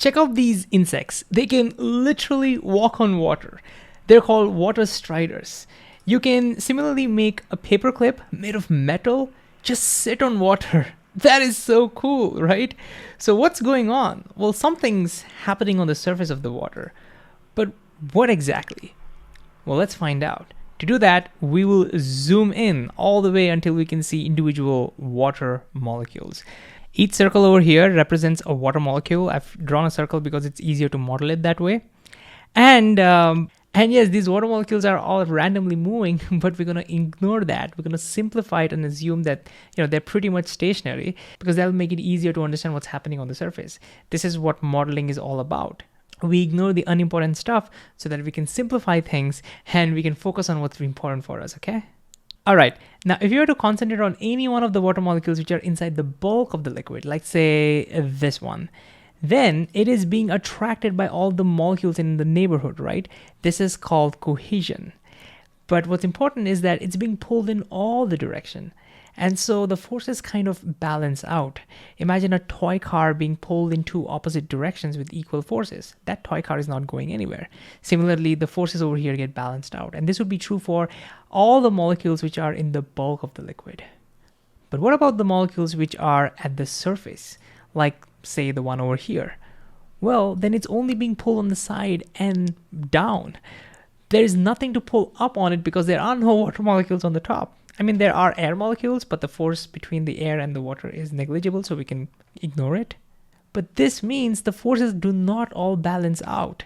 Check out these insects. They can literally walk on water. They're called water striders. You can similarly make a paperclip made of metal just sit on water. That is so cool, right? So what's going on? Well, something's happening on the surface of the water. But what exactly? Well, let's find out. To do that, we will zoom in all the way until we can see individual water molecules. Each circle over here represents a water molecule. I've drawn a circle because it's easier to model it that way. And yes, these water molecules are all randomly moving, but we're going to ignore that. We're going to simplify it and assume that they're pretty much stationary, because that'll make it easier to understand what's happening on the surface. This is what modeling is all about. We ignore the unimportant stuff so that we can simplify things and we can focus on what's important for us, okay? All right, now if you were to concentrate on any one of the water molecules which are inside the bulk of the liquid, like say this one, then it is being attracted by all the molecules in the neighborhood, right? This is called cohesion. But what's important is that it's being pulled in all the direction. And so the forces kind of balance out. Imagine a toy car being pulled in two opposite directions with equal forces. That toy car is not going anywhere. Similarly, the forces over here get balanced out. And this would be true for all the molecules which are in the bulk of the liquid. But what about the molecules which are at the surface? Like, say, the one over here. Well, then it's only being pulled on the side and down. There is nothing to pull up on it because there are no water molecules on the top. I mean, there are air molecules, but the force between the air and the water is negligible, so we can ignore it. But this means the forces do not all balance out.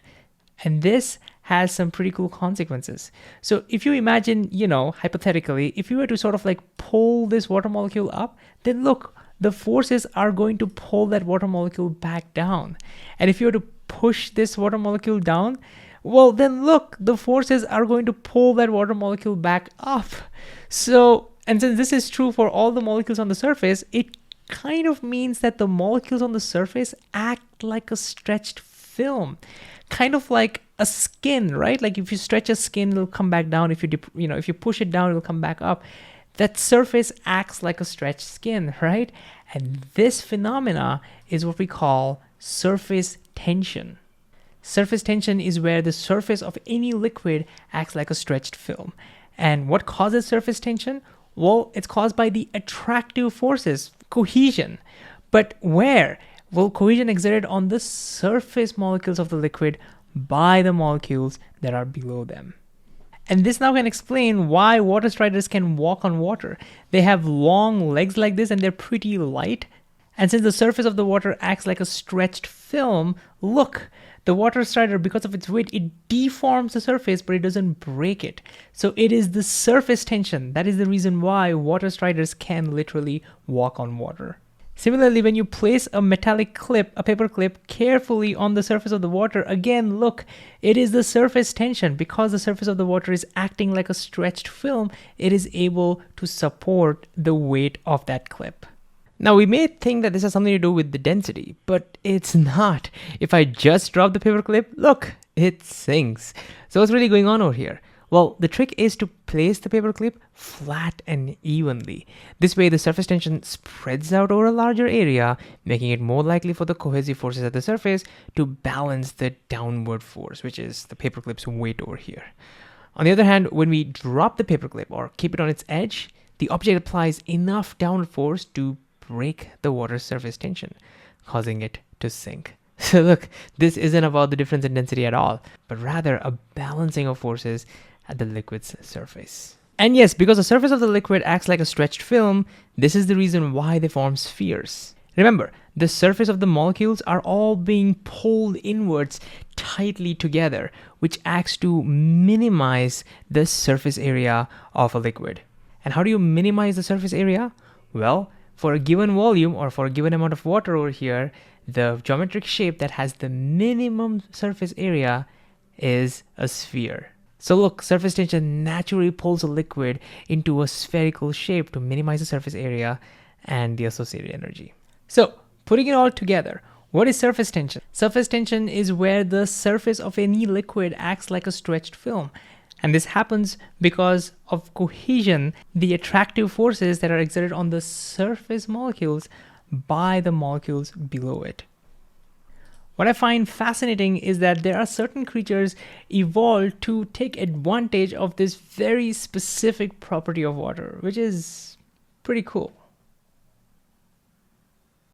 And this has some pretty cool consequences. So if you imagine, hypothetically, if you were to sort of like pull this water molecule up, then look, the forces are going to pull that water molecule back down. And if you were to push this water molecule down, well, then look, the forces are going to pull that water molecule back up. So, and since this is true for all the molecules on the surface, it kind of means that the molecules on the surface act like a stretched film, kind of like a skin, right? Like if you stretch a skin, it'll come back down. If you push it down, it'll come back up. That surface acts like a stretched skin, right? And this phenomena is what we call surface tension. Surface tension is where the surface of any liquid acts like a stretched film. And what causes surface tension? Well, it's caused by the attractive forces, cohesion. But where? Well, cohesion exerted on the surface molecules of the liquid by the molecules that are below them. And this now can explain why water striders can walk on water. They have long legs like this and they're pretty light. And since the surface of the water acts like a stretched film, look, the water strider, because of its weight, it deforms the surface, but it doesn't break it. So it is the surface tension. That is the reason why water striders can literally walk on water. Similarly, when you place a metallic clip, a paper clip, carefully on the surface of the water, again, look, it is the surface tension. Because the surface of the water is acting like a stretched film, it is able to support the weight of that clip. Now, we may think that this has something to do with the density, but it's not. If I just drop the paper clip, look, it sinks. So what's really going on over here? Well, the trick is to place the paper clip flat and evenly. This way, the surface tension spreads out over a larger area, making it more likely for the cohesive forces at the surface to balance the downward force, which is the paper clip's weight over here. On the other hand, when we drop the paper clip or keep it on its edge, the object applies enough downward force to break the water's surface tension, causing it to sink. So look, this isn't about the difference in density at all, but rather a balancing of forces at the liquid's surface. And yes, because the surface of the liquid acts like a stretched film, this is the reason why they form spheres. Remember, the surface of the molecules are all being pulled inwards tightly together, which acts to minimize the surface area of a liquid. And how do you minimize the surface area? Well, for a given volume or for a given amount of water over here, the geometric shape that has the minimum surface area is a sphere. So look, surface tension naturally pulls a liquid into a spherical shape to minimize the surface area and the associated energy. So putting it all together, what is surface tension? Surface tension is where the surface of any liquid acts like a stretched film. And this happens because of cohesion, the attractive forces that are exerted on the surface molecules by the molecules below it. What I find fascinating is that there are certain creatures evolved to take advantage of this very specific property of water, which is pretty cool.